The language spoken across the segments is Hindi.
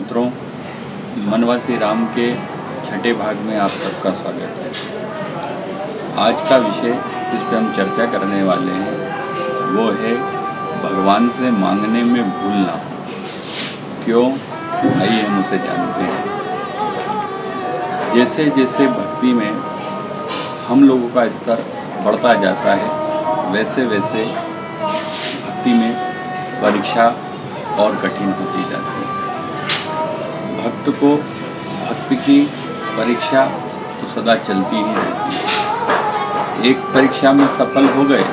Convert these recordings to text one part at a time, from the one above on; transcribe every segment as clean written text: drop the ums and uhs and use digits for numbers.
मित्रों, वनवासी राम के छठे भाग में आप सबका स्वागत है। आज का विषय जिस पर हम चर्चा करने वाले हैं वो है भगवान से मांगने में भूल ना हो। क्यों? आइए हम उसे जानते हैं। जैसे जैसे भक्ति में हम लोगों का स्तर बढ़ता जाता है वैसे वैसे भक्ति में परीक्षा और कठिन होती जाती है। भक्त को भक्ति की परीक्षा तो सदा चलती ही रहती है। एक परीक्षा में सफल हो गए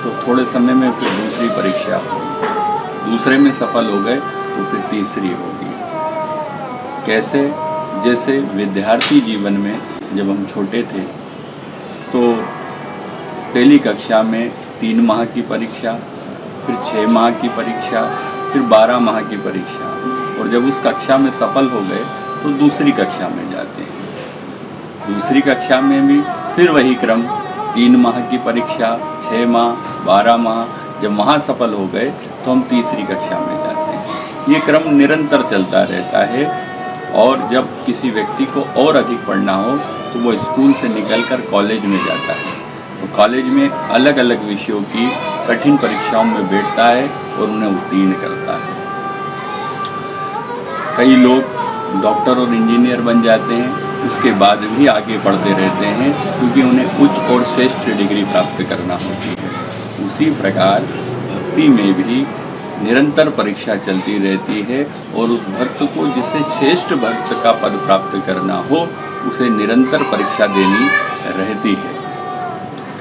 तो थोड़े समय में फिर दूसरी परीक्षा होगी, दूसरे में सफल हो गए तो फिर तीसरी होगी। कैसे? जैसे विद्यार्थी जीवन में जब हम छोटे थे तो पहली कक्षा में 3 माह की परीक्षा, फिर 6 माह की परीक्षा, फिर 12 माह की परीक्षा, और जब उस कक्षा में सफल हो गए तो दूसरी कक्षा में जाते हैं। दूसरी कक्षा में भी फिर वही क्रम, 3 माह की परीक्षा, 6 माह, 12 माह, जब वहाँ सफल हो गए तो हम तीसरी कक्षा में जाते हैं। ये क्रम निरंतर चलता रहता है। और जब किसी व्यक्ति को और अधिक पढ़ना हो तो वो स्कूल से निकलकर कॉलेज में जाता है। तो कॉलेज में अलग अलग विषयों की कठिन परीक्षाओं में बैठता है और उन्हें उत्तीर्ण करता है। कई लोग डॉक्टर और इंजीनियर बन जाते हैं, उसके बाद भी आगे पढ़ते रहते हैं क्योंकि उन्हें उच्च और श्रेष्ठ डिग्री प्राप्त करना होती है। उसी प्रकार भक्ति में भी निरंतर परीक्षा चलती रहती है और उस भक्त को जिसे श्रेष्ठ भक्त का पद प्राप्त करना हो उसे निरंतर परीक्षा देनी रहती है।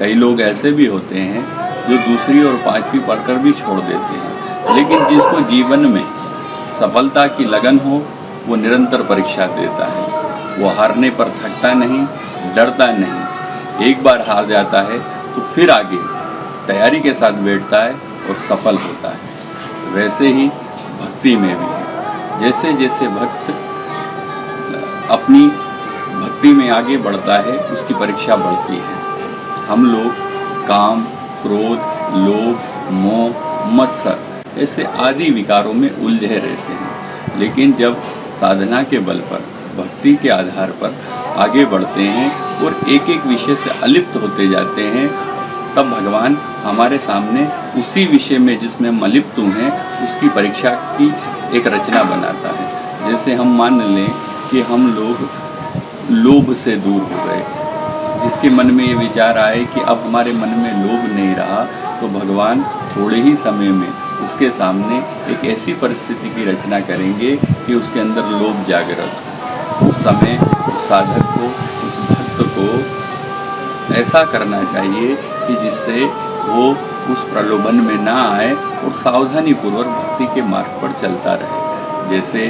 कई लोग ऐसे भी होते हैं जो दूसरी और 5वीं पढ़कर भी छोड़ देते हैं, लेकिन जिसको जीवन में सफलता की लगन हो वो निरंतर परीक्षा देता है। वो हारने पर थकता नहीं, डरता नहीं। एक बार हार जाता है तो फिर आगे तैयारी के साथ बैठता है और सफल होता है। वैसे ही भक्ति में भी है। जैसे जैसे भक्त अपनी भक्ति में आगे बढ़ता है उसकी परीक्षा बढ़ती है। हम लोग काम, क्रोध, लोभ, मोह, मत्सर ऐसे आदि विकारों में उलझे रहते हैं, लेकिन जब साधना के बल पर, भक्ति के आधार पर आगे बढ़ते हैं और एक एक विषय से अलिप्त होते जाते हैं, तब भगवान हमारे सामने उसी विषय में जिसमें हम अलिप्त हैं उसकी परीक्षा की एक रचना बनाता है। जैसे हम मान लें कि हम लोग लोभ से दूर हो गए, जिसके मन में ये विचार आए कि अब हमारे मन में लोभ नहीं रहा, तो भगवान थोड़े ही समय में उसके सामने एक ऐसी परिस्थिति की रचना करेंगे कि उसके अंदर लोभ जागृत हो। उस समय उस साधक को, उस भक्त को ऐसा करना चाहिए कि जिससे वो उस प्रलोभन में ना आए और सावधानी पूर्वक भक्ति के मार्ग पर चलता रहे। जैसे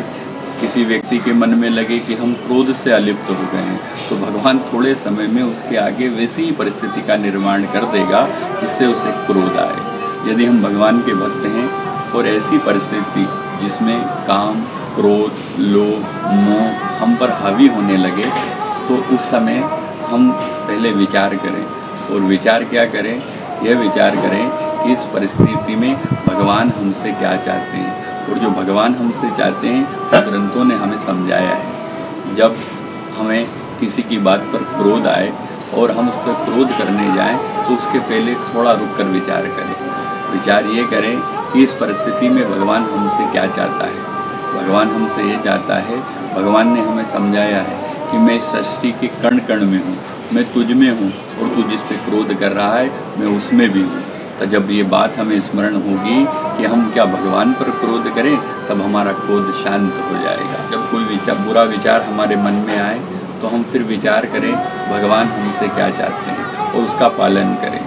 किसी व्यक्ति के मन में लगे कि हम क्रोध से अलिप्त हो गए हैं, तो भगवान थोड़े समय में उसके आगे वैसी ही परिस्थिति का निर्माण कर देगा जिससे उसे क्रोध आए। यदि हम भगवान के भक्त हैं और ऐसी परिस्थिति जिसमें काम, क्रोध, लोभ, मोह हम पर हावी होने लगे, तो उस समय हम पहले विचार करें। और विचार क्या करें? यह विचार करें कि इस परिस्थिति में भगवान हमसे क्या चाहते हैं, और जो भगवान हमसे चाहते हैं वो ग्रंथों ने हमें समझाया है। जब हमें किसी की बात पर क्रोध आए और हम उस पर क्रोध करने जाएं तो उसके पहले थोड़ा रुक कर विचार करें। विचार ये करें कि इस परिस्थिति में भगवान हमसे क्या चाहता है। भगवान हमसे ये चाहता है, भगवान ने हमें समझाया है कि मैं इस सृष्टि के कण कण में हूँ, मैं तुझ में हूँ, और तू जिस पे क्रोध कर रहा है मैं उसमें भी हूँ। तो जब ये बात हमें स्मरण होगी कि हम क्या भगवान पर क्रोध करें, तब हमारा क्रोध शांत हो जाएगा। जब कोई बुरा विचार हमारे मन में आए तो हम फिर विचार करें भगवान हमसे क्या चाहते हैं और उसका पालन करें।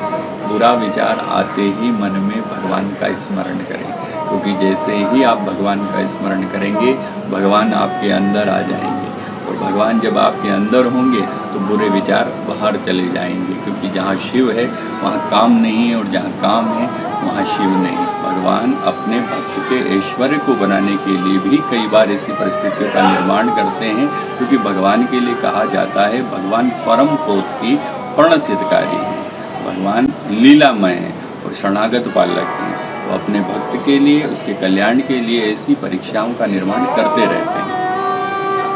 बुरा विचार आते ही मन में भगवान का स्मरण करें, क्योंकि जैसे ही आप भगवान का स्मरण करेंगे भगवान आपके अंदर आ जाएंगे, और भगवान जब आपके अंदर होंगे तो बुरे विचार बाहर चले जाएंगे, क्योंकि जहाँ शिव है वहाँ काम नहीं है और जहाँ काम है वहाँ शिव नहीं। भगवान अपने भक्त के ऐश्वर्य को बनाने के लिए भी कई बार ऐसी परिस्थितियों का निर्माण करते हैं, क्योंकि भगवान के लिए कहा जाता है भगवान परम क्रोध की प्रणचितकारी है। भगवान लीलामय हैं और शरणागत पालक हैं। वो अपने भक्त के लिए, उसके कल्याण के लिए ऐसी परीक्षाओं का निर्माण करते रहते हैं।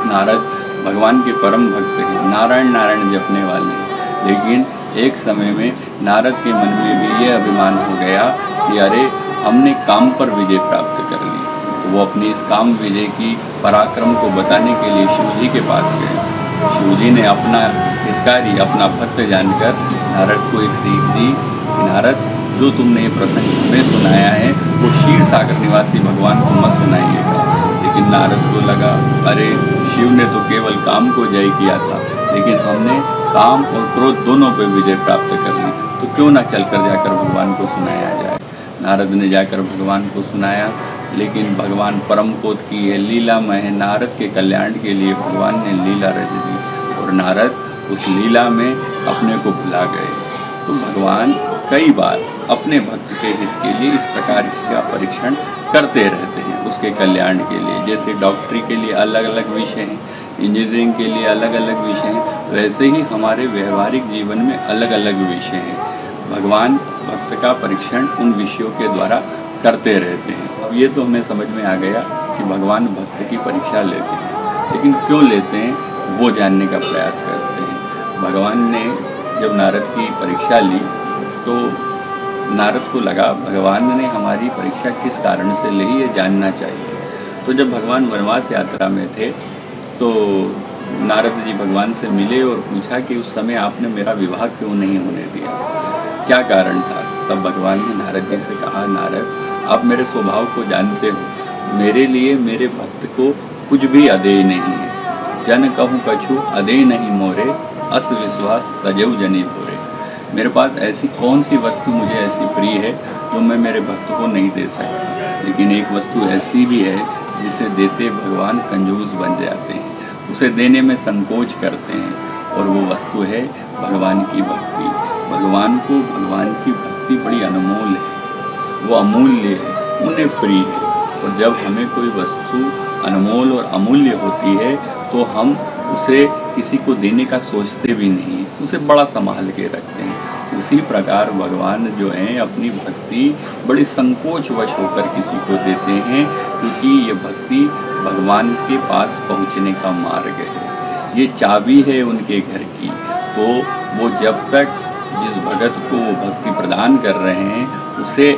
नारद भगवान के परम भक्त हैं, नारायण नारायण जपने वाले हैं, लेकिन एक समय में नारद के मन में भी ये अभिमान हो गया कि अरे हमने काम पर विजय प्राप्त कर ली। तो वो अपनी इस काम विजय की पराक्रम को बताने के लिए शिव जी के पास गए। शिव जी ने अपना हितकारी, अपना भक्त जानकर नारद को एक सीख दी कि नारद, जो तुमने ये प्रसंग हमें सुनाया है वो क्षीर सागर निवासी भगवान को मत सुनाइएगा। लेकिन नारद को लगा, अरे शिव ने तो केवल काम को जय किया था, लेकिन हमने काम और क्रोध दोनों पर विजय प्राप्त कर ली, तो क्यों ना चलकर जाकर भगवान को सुनाया जाए। नारद ने जाकर भगवान को सुनाया, लेकिन भगवान परम क्रोध की है, लीलामय है। नारद के कल्याण के लिए भगवान ने लीला रच दी और नारद उस लीला में अपने को भुला गए। तो भगवान कई बार अपने भक्त के हित के लिए इस प्रकार का परीक्षण करते रहते हैं, उसके कल्याण के लिए। जैसे डॉक्टरी के लिए अलग अलग विषय हैं, इंजीनियरिंग के लिए अलग अलग विषय हैं, वैसे ही हमारे व्यवहारिक जीवन में अलग अलग विषय हैं। भगवान भक्त का परीक्षण उन विषयों के द्वारा करते रहते हैं। अब ये तो हमें समझ में आ गया कि भगवान भक्त की परीक्षा लेते हैं, लेकिन क्यों लेते हैं वो जानने का प्रयास करते हैं। भगवान ने जब नारद की परीक्षा ली तो नारद को लगा भगवान ने हमारी परीक्षा किस कारण से ली, ये जानना चाहिए। तो जब भगवान वनवास यात्रा में थे तो नारद जी भगवान से मिले और पूछा कि उस समय आपने मेरा विवाह क्यों नहीं होने दिया, क्या कारण था। तब भगवान ने नारद जी से कहा, नारद, आप मेरे स्वभाव को जानते हो, मेरे लिए मेरे भक्त को कुछ भी अदेय नहीं है। जन कहूँ कछु अदेय नहीं मोरे, अस विश्वास तजेऊ जनी भोरे। मेरे पास ऐसी कौन सी वस्तु मुझे ऐसी प्रिय है जो मैं मेरे भक्त को नहीं दे सकता, लेकिन एक वस्तु ऐसी भी है जिसे देते भगवान कंजूस बन जाते हैं, उसे देने में संकोच करते हैं, और वो वस्तु है भगवान की भक्ति। भगवान को भगवान की भक्ति बड़ी अनमोल है, वो अमूल्य है, उन्हें प्रिय है। और जब हमें कोई वस्तु अनमोल और अमूल्य होती है तो हम उसे किसी को देने का सोचते भी नहीं, उसे बड़ा संभाल के रखते हैं। उसी प्रकार भगवान जो हैं अपनी भक्ति बड़ी संकोचवश होकर किसी को देते हैं, क्योंकि ये भक्ति भगवान के पास पहुंचने का मार्ग है, ये चाबी है उनके घर की। तो वो जब तक जिस भगत को वो भक्ति प्रदान कर रहे हैं उसे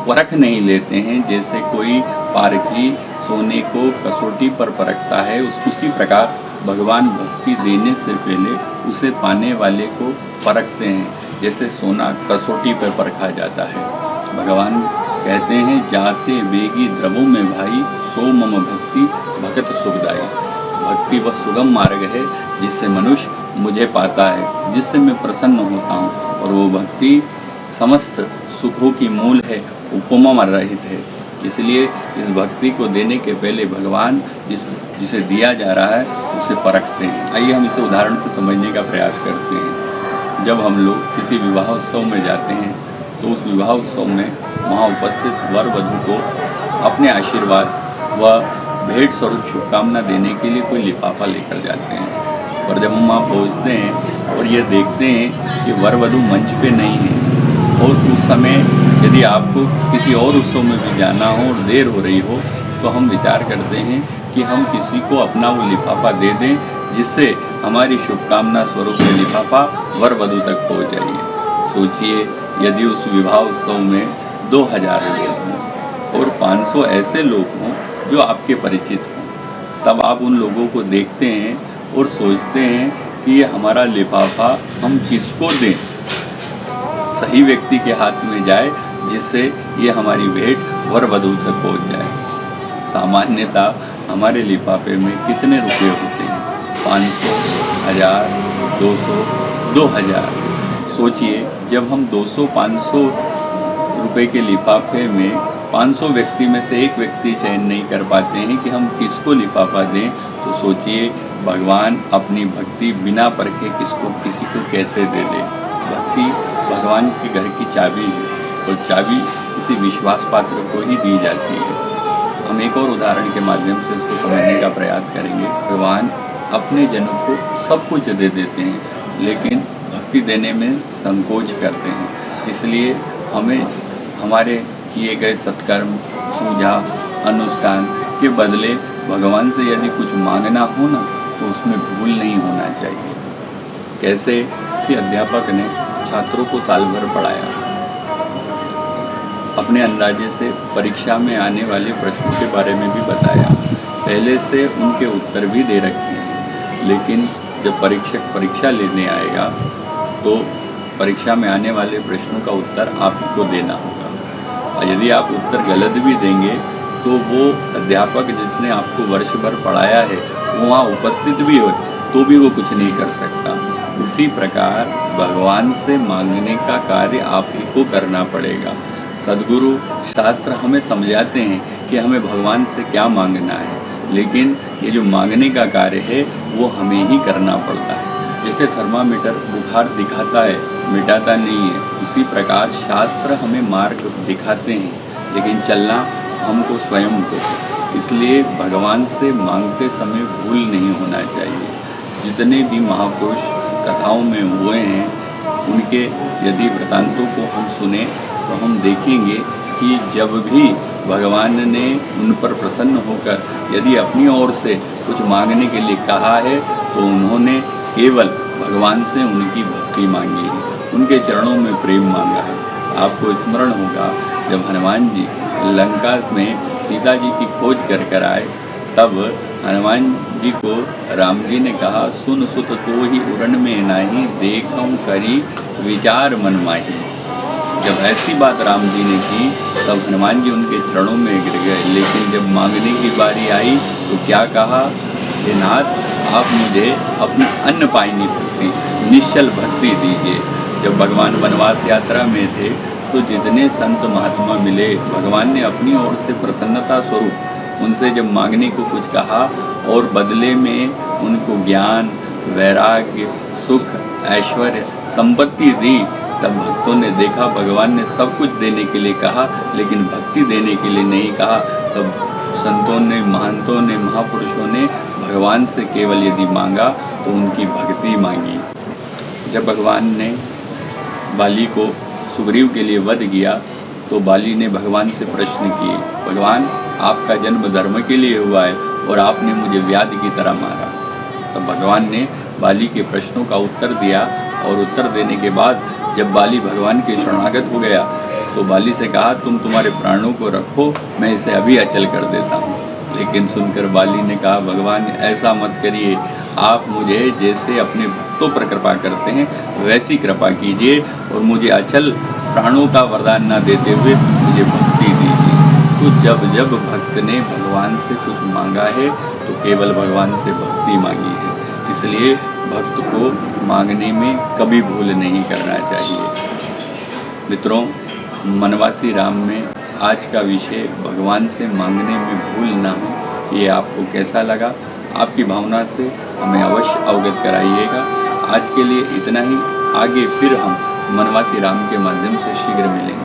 परख नहीं लेते हैं, जैसे कोई पारखी सोने को कसौटी पर परखता है, उसी प्रकार भगवान भक्ति देने से पहले उसे पाने वाले को परखते हैं, जैसे सोना कसौटी पर परखा जाता है। भगवान कहते हैं, जाते वेगी द्रवों में भाई, सो मम भक्ति भगत सुखदाई। भक्ति वह सुगम मार्ग है जिससे मनुष्य मुझे पाता है, जिससे मैं प्रसन्न होता हूँ, और वो भक्ति समस्त सुखों की मूल है, उपमा रहित है। इसलिए इस भक्ति को देने के पहले भगवान जिसे दिया जा रहा है उसे परखते हैं। आइए हम इसे उदाहरण से समझने का प्रयास करते हैं। जब हम लोग किसी विवाह उत्सव में जाते हैं तो उस विवाह उत्सव में वहाँ उपस्थित वर वधू को अपने आशीर्वाद व भेंट स्वरूप शुभकामना देने के लिए कोई लिफाफा लेकर जाते हैं। और जब हम वहाँ पहुँचते हैं और ये देखते हैं कि वर वधू मंच पे नहीं है, और उस समय यदि आपको किसी और उत्सव में भी जाना हो और देर हो रही हो, तो हम विचार करते हैं कि हम किसी को अपना वो लिफाफा दे दें, जिससे हमारी शुभकामना स्वरूप ये लिफाफा वर वधू तक पहुँच जाइए। सोचिए, यदि उस विवाह उत्सव में 2000 लोग हों और 500 ऐसे लोग हों जो आपके परिचित हों, तब आप उन लोगों को देखते हैं और सोचते हैं कि ये हमारा लिफाफा हम किसको दें, सही व्यक्ति के हाथ में जाए, जिससे ये हमारी भेंट वर वधू तक पहुँच जाए। सामान्यतः हमारे लिफाफे में कितने रुपये होते हैं? 500, 1000, 200, 2000। सोचिए, जब हम 200-500 रुपये के लिफाफे में 500 व्यक्ति में से एक व्यक्ति चयन नहीं कर पाते हैं कि हम किसको लिफाफा दें, तो सोचिए भगवान अपनी भक्ति बिना परखे किसी को कैसे दे दे। भक्ति भगवान के घर की चाबी है, और चाबी किसी विश्वास पात्र को ही दी जाती है। हम एक और उदाहरण के माध्यम से इसको समझने का प्रयास करेंगे। भगवान अपने जनों को सब कुछ दे देते हैं, लेकिन भक्ति देने में संकोच करते हैं। इसलिए हमें हमारे किए गए सत्कर्म, पूजा, अनुष्ठान के बदले भगवान से यदि कुछ मांगना हो ना, तो उसमें भूल नहीं होना चाहिए। कैसे? किसी अध्यापक ने छात्रों को साल भर पढ़ाया, अपने अंदाजे से परीक्षा में आने वाले प्रश्नों के बारे में भी बताया, पहले से उनके उत्तर भी दे रखे हैं, लेकिन जब परीक्षक परीक्षा लेने आएगा तो परीक्षा में आने वाले प्रश्नों का उत्तर आपको देना होगा। और यदि आप उत्तर गलत भी देंगे तो वो अध्यापक जिसने आपको वर्ष भर पढ़ाया है वो वहाँ उपस्थित भी हो तो भी वो कुछ नहीं कर सकता। उसी प्रकार भगवान से मांगने का कार्य आप ही को करना पड़ेगा। सद्गुरु शास्त्र हमें समझाते हैं कि हमें भगवान से क्या मांगना है, लेकिन ये जो मांगने का कार्य है वो हमें ही करना पड़ता है। जैसे थर्मामीटर बुखार दिखाता है, मिटाता नहीं है, उसी प्रकार शास्त्र हमें मार्ग दिखाते हैं, लेकिन चलना हमको स्वयं को। इसलिए भगवान से मांगते समय भूल नहीं होना चाहिए। जितने भी महापुरुष कथाओं में हुए हैं उनके यदि वृतांतों को हम सुने तो हम देखेंगे कि जब भी भगवान ने उन पर प्रसन्न होकर यदि अपनी ओर से कुछ मांगने के लिए कहा है तो उन्होंने केवल भगवान से उनकी भक्ति मांगी है, उनके चरणों में प्रेम मांगा है। आपको स्मरण होगा जब हनुमान जी लंका में सीता जी की खोज कर आए, तब हनुमान जी को राम जी ने कहा, सुन सुत तो ही उड़न में नाही, देखऊं करी विचार मन माही। जब ऐसी बात राम जी ने की तब हनुमान जी उनके चरणों में गिर गए, लेकिन जब मांगने की बारी आई तो क्या कहा, हे नाथ आप मुझे अपनी अन्नपायनी भक्ति, निश्चल भक्ति दीजिए। जब भगवान वनवास यात्रा में थे तो जितने संत महात्मा मिले, भगवान ने अपनी ओर से प्रसन्नता स्वरूप उनसे जब मांगने को कुछ कहा और बदले में उनको ज्ञान, वैराग्य, सुख, ऐश्वर्य, संपत्ति दी, तब भक्तों ने देखा भगवान ने सब कुछ देने के लिए कहा लेकिन भक्ति देने के लिए नहीं कहा। तब संतों ने, महंतों ने, महापुरुषों ने भगवान से केवल यदि मांगा तो उनकी भक्ति मांगी। जब भगवान ने बाली को सुग्रीव के लिए वध किया तो बाली ने भगवान से प्रश्न किए, भगवान आपका जन्म धर्म के लिए हुआ है और आपने मुझे व्याधि की तरह मारा। तब भगवान ने बाली के प्रश्नों का उत्तर दिया और उत्तर देने के बाद जब बाली भगवान के शरणागत हो गया तो बाली से कहा, तुम तुम्हारे प्राणों को रखो, मैं इसे अभी अचल कर देता हूँ। लेकिन सुनकर बाली ने कहा, भगवान ऐसा मत करिए, आप मुझे जैसे अपने भक्तों पर कृपा करते हैं वैसी कृपा कीजिए और मुझे अचल प्राणों का वरदान न देते हुए मुझे भक्ति दीजिए। तो जब जब भक्त ने भगवान से कुछ मांगा है तो केवल भगवान से भक्ति मांगी है। इसलिए भक्त को मांगने में कभी भूल नहीं करना चाहिए। मित्रों, वनवासी राम में आज का विषय भगवान से मांगने में भूल ना हो, ये आपको कैसा लगा? आपकी भावना से हमें अवश्य अवगत कराइएगा। आज के लिए इतना ही। आगे फिर हम वनवासी राम के माध्यम से शीघ्र मिलेंगे।